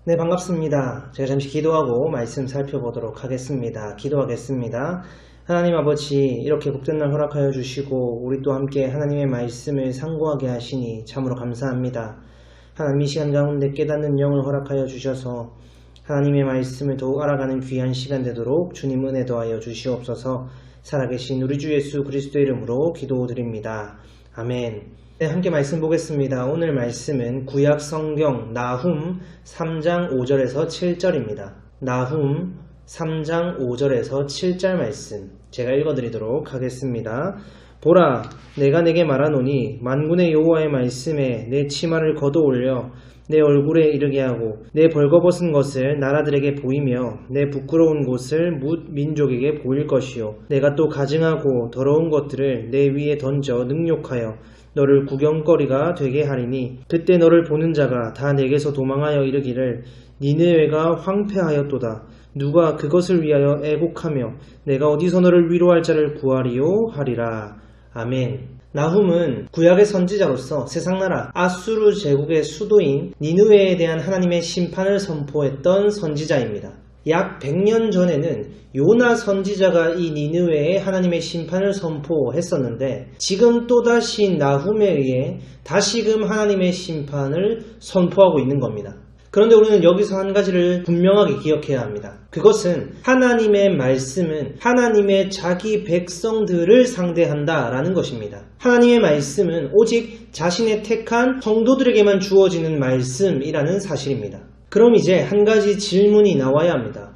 네, 반갑습니다. 제가 잠시 기도하고 말씀 살펴보도록 하겠습니다. 기도하겠습니다. 하나님 아버지, 이렇게 복된 날 허락하여 주시고 우리 또 함께 하나님의 말씀을 상고하게 하시니 참으로 감사합니다. 하나님, 이 시간 가운데 깨닫는 영을 허락하여 주셔서 하나님의 말씀을 더욱 알아가는 귀한 시간 되도록 주님 은혜 더하여 주시옵소서. 살아계신 우리 주 예수 그리스도의 이름으로 기도드립니다. 아멘. 네, 함께 말씀 보겠습니다. 오늘 말씀은 구약 성경 나훔 3장 5절에서 7절입니다. 나훔 3장 5절에서 7절 말씀 제가 읽어드리도록 하겠습니다. 보라, 내가 내게 말하노니 만군의 여호와의 말씀에 내 치마를 걷어올려 내 얼굴에 이르게 하고 내 벌거벗은 것을 나라들에게 보이며 내 부끄러운 곳을 뭇 민족에게 보일 것이요 내가 또 가증하고 더러운 것들을 내 위에 던져 능욕하여 너를 구경거리가 되게 하리니 그때 너를 보는 자가 다 내게서 도망하여 이르기를 니느웨가 황폐하였도다. 누가 그것을 위하여 애곡하며 내가 어디서 너를 위로할 자를 구하리요 하리라. 아멘. 나훔은 구약의 선지자로서 세상나라 아수르 제국의 수도인 니느웨에 대한 하나님의 심판을 선포했던 선지자입니다. 약 100년 전에는 요나 선지자가 이 니느웨에 하나님의 심판을 선포했었는데 지금 또다시 나훔에 의해 다시금 하나님의 심판을 선포하고 있는 겁니다. 그런데 우리는 여기서 한 가지를 분명하게 기억해야 합니다. 그것은 하나님의 말씀은 하나님의 자기 백성들을 상대한다라는 것입니다. 하나님의 말씀은 오직 자신의 택한 성도들에게만 주어지는 말씀이라는 사실입니다. 그럼 이제 한 가지 질문이 나와야 합니다.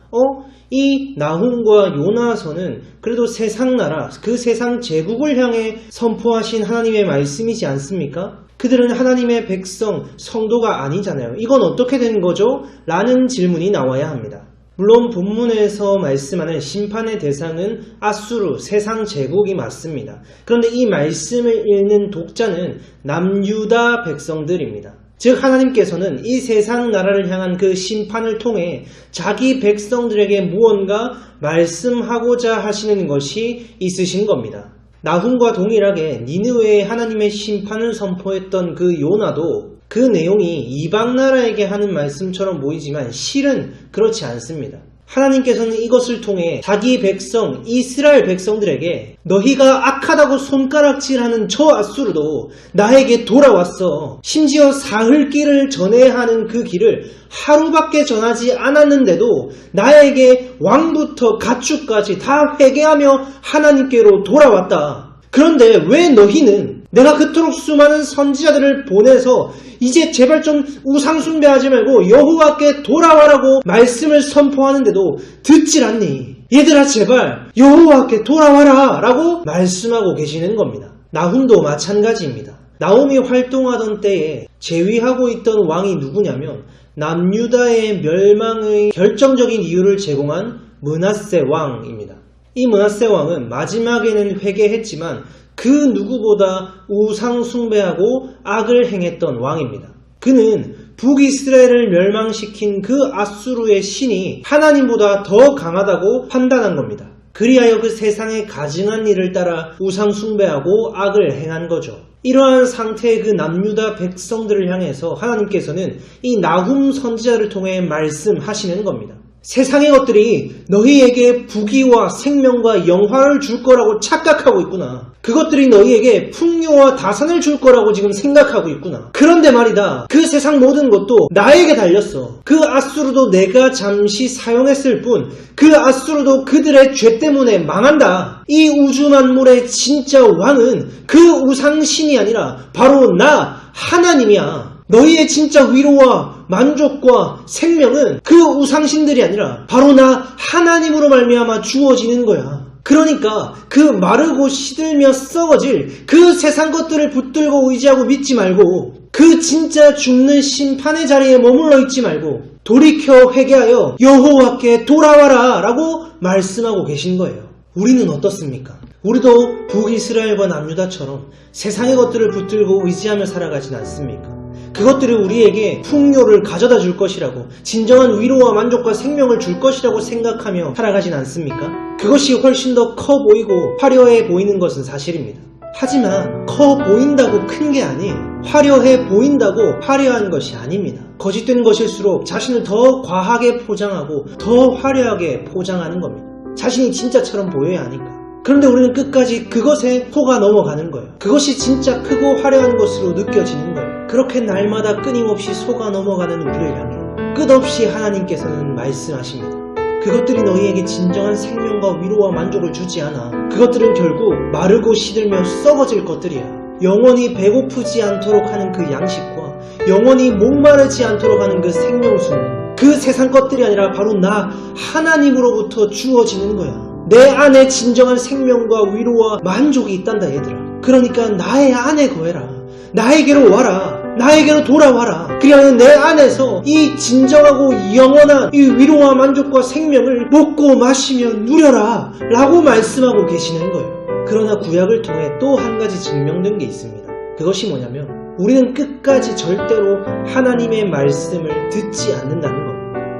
이 나훔과 요나서는 그래도 세상 나라, 그 세상 제국을 향해 선포하신 하나님의 말씀이지 않습니까? 그들은 하나님의 백성, 성도가 아니잖아요. 이건 어떻게 되는 거죠? 라는 질문이 나와야 합니다. 물론 본문에서 말씀하는 심판의 대상은 아수르, 세상 제국이 맞습니다. 그런데 이 말씀을 읽는 독자는 남유다 백성들입니다. 즉 하나님께서는 이 세상 나라를 향한 그 심판을 통해 자기 백성들에게 무언가 말씀하고자 하시는 것이 있으신 겁니다. 나훔과 동일하게 니느웨에 하나님의 심판을 선포했던 그 요나도 그 내용이 이방 나라에게 하는 말씀처럼 보이지만 실은 그렇지 않습니다. 하나님께서는 이것을 통해 자기 백성 이스라엘 백성들에게 너희가 악하다고 손가락질하는 저 아수르도 나에게 돌아왔어. 심지어 사흘길을 전해야 하는 그 길을 하루밖에 전하지 않았는데도 나에게 왕부터 가축까지 다 회개하며 하나님께로 돌아왔다. 그런데 왜 너희는 내가 그토록 수많은 선지자들을 보내서 이제 제발 좀 우상 숭배하지 말고 여호와께 돌아와라고 말씀을 선포하는데도 듣질 않니? 얘들아 제발 여호와께 돌아와라 라고 말씀하고 계시는 겁니다. 나훔도 마찬가지입니다. 나훔이 활동하던 때에 제위하고 있던 왕이 누구냐면 남유다의 멸망의 결정적인 이유를 제공한 므낫세 왕입니다. 이 므낫세 왕은 마지막에는 회개했지만 그 누구보다 우상 숭배하고 악을 행했던 왕입니다. 그는 북이스라엘을 멸망시킨 그 아수르의 신이 하나님보다 더 강하다고 판단한 겁니다. 그리하여 그 세상에 가증한 일을 따라 우상 숭배하고 악을 행한 거죠. 이러한 상태의 그 남유다 백성들을 향해서 하나님께서는 이 나훔 선지자를 통해 말씀하시는 겁니다. 세상의 것들이 너희에게 부귀와 생명과 영화를 줄 거라고 착각하고 있구나. 그것들이 너희에게 풍요와 다산을 줄 거라고 지금 생각하고 있구나. 그런데 말이다. 그 세상 모든 것도 나에게 달렸어. 그 아수르도 내가 잠시 사용했을 뿐 그 아수르도 그들의 죄 때문에 망한다. 이 우주 만물의 진짜 왕은 그 우상신이 아니라 바로 나 하나님이야. 너희의 진짜 위로와 만족과 생명은 그 우상신들이 아니라 바로 나 하나님으로 말미암아 주어지는 거야. 그러니까 그 마르고 시들며 썩어질 그 세상 것들을 붙들고 의지하고 믿지 말고 그 진짜 죽는 심판의 자리에 머물러 있지 말고 돌이켜 회개하여 여호와께 돌아와라 라고 말씀하고 계신 거예요. 우리는 어떻습니까? 우리도 북이스라엘과 남유다처럼 세상의 것들을 붙들고 의지하며 살아가진 않습니까? 그것들이 우리에게 풍요를 가져다 줄 것이라고, 진정한 위로와 만족과 생명을 줄 것이라고 생각하며 살아가진 않습니까? 그것이 훨씬 더 커 보이고 화려해 보이는 것은 사실입니다. 하지만 커 보인다고 큰 게 아니에요. 화려해 보인다고 화려한 것이 아닙니다. 거짓된 것일수록 자신을 더 과하게 포장하고 더 화려하게 포장하는 겁니다. 자신이 진짜처럼 보여야 하니까. 그런데 우리는 끝까지 그것에 속아 넘어가는 거예요. 그것이 진짜 크고 화려한 것으로 느껴지는 거예요. 그렇게 날마다 끊임없이 속아 넘어가는 우리를 향해 끝없이 하나님께서는 말씀하십니다. 그것들이 너희에게 진정한 생명과 위로와 만족을 주지 않아. 그것들은 결국 마르고 시들며 썩어질 것들이야. 영원히 배고프지 않도록 하는 그 양식과 영원히 목마르지 않도록 하는 그 생명수는 그 세상 것들이 아니라 바로 나 하나님으로부터 주어지는 거야. 내 안에 진정한 생명과 위로와 만족이 있단다 얘들아. 그러니까 나의 안에 거해라. 나에게로 와라. 나에게로 돌아와라. 그리하여 내 안에서 이 진정하고 영원한 이 위로와 만족과 생명을 먹고 마시며 누려라 라고 말씀하고 계시는 거예요. 그러나 구약을 통해 또 한 가지 증명된 게 있습니다. 그것이 뭐냐면 우리는 끝까지 절대로 하나님의 말씀을 듣지 않는다는 겁니다.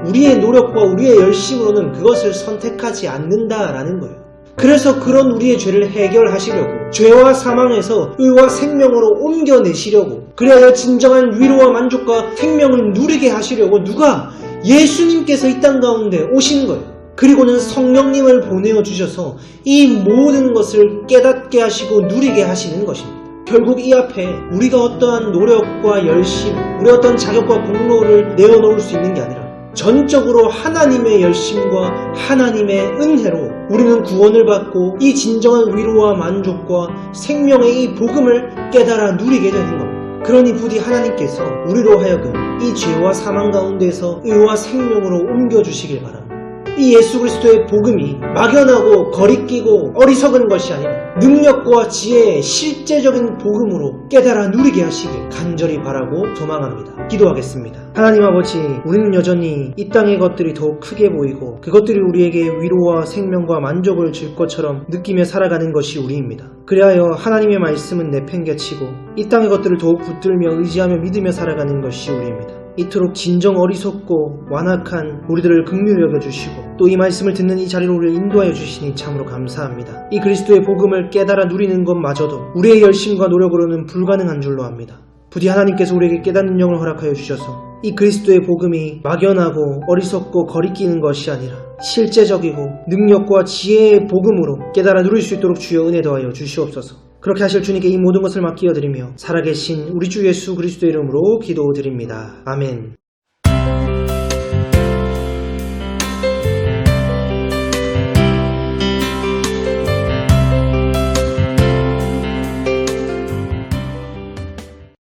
우리의 노력과 우리의 열심으로는 그것을 선택하지 않는다라는 거예요. 그래서 그런 우리의 죄를 해결하시려고 죄와 사망에서 의와 생명으로 옮겨내시려고 그래야 진정한 위로와 만족과 생명을 누리게 하시려고 누가? 예수님께서 이 땅 가운데 오신 거예요. 그리고는 성령님을 보내어 주셔서 이 모든 것을 깨닫게 하시고 누리게 하시는 것입니다. 결국 이 앞에 우리가 어떠한 노력과 열심, 우리 어떤 자격과 공로를 내어놓을 수 있는 게 아니라 전적으로 하나님의 열심과 하나님의 은혜로 우리는 구원을 받고 이 진정한 위로와 만족과 생명의 이 복음을 깨달아 누리게 되는 겁니다. 그러니 부디 하나님께서 우리로 하여금 이 죄와 사망 가운데서 의와 생명으로 옮겨주시길 바랍니다. 이 예수 그리스도의 복음이 막연하고 거리끼고 어리석은 것이 아니라 능력과 지혜의 실제적인 복음으로 깨달아 누리게 하시길 간절히 바라고 소망합니다. 기도하겠습니다. 하나님 아버지, 우리는 여전히 이 땅의 것들이 더욱 크게 보이고 그것들이 우리에게 위로와 생명과 만족을 줄 것처럼 느끼며 살아가는 것이 우리입니다. 그리하여 하나님의 말씀은 내팽개치고 이 땅의 것들을 더욱 붙들며 의지하며 믿으며 살아가는 것이 우리입니다. 이토록 진정 어리석고 완악한 우리들을 긍휼히 여겨주시고 또 이 말씀을 듣는 이 자리로 우리를 인도하여 주시니 참으로 감사합니다. 이 그리스도의 복음을 깨달아 누리는 것마저도 우리의 열심과 노력으로는 불가능한 줄로 압니다. 부디 하나님께서 우리에게 깨닫는 영을 허락하여 주셔서 이 그리스도의 복음이 막연하고 어리석고 거리끼는 것이 아니라 실제적이고 능력과 지혜의 복음으로 깨달아 누릴 수 있도록 주여 은혜 더하여 주시옵소서. 그렇게 하실 주님께 이 모든 것을 맡기어드리며 살아계신 우리 주 예수 그리스도의 이름으로 기도드립니다. 아멘.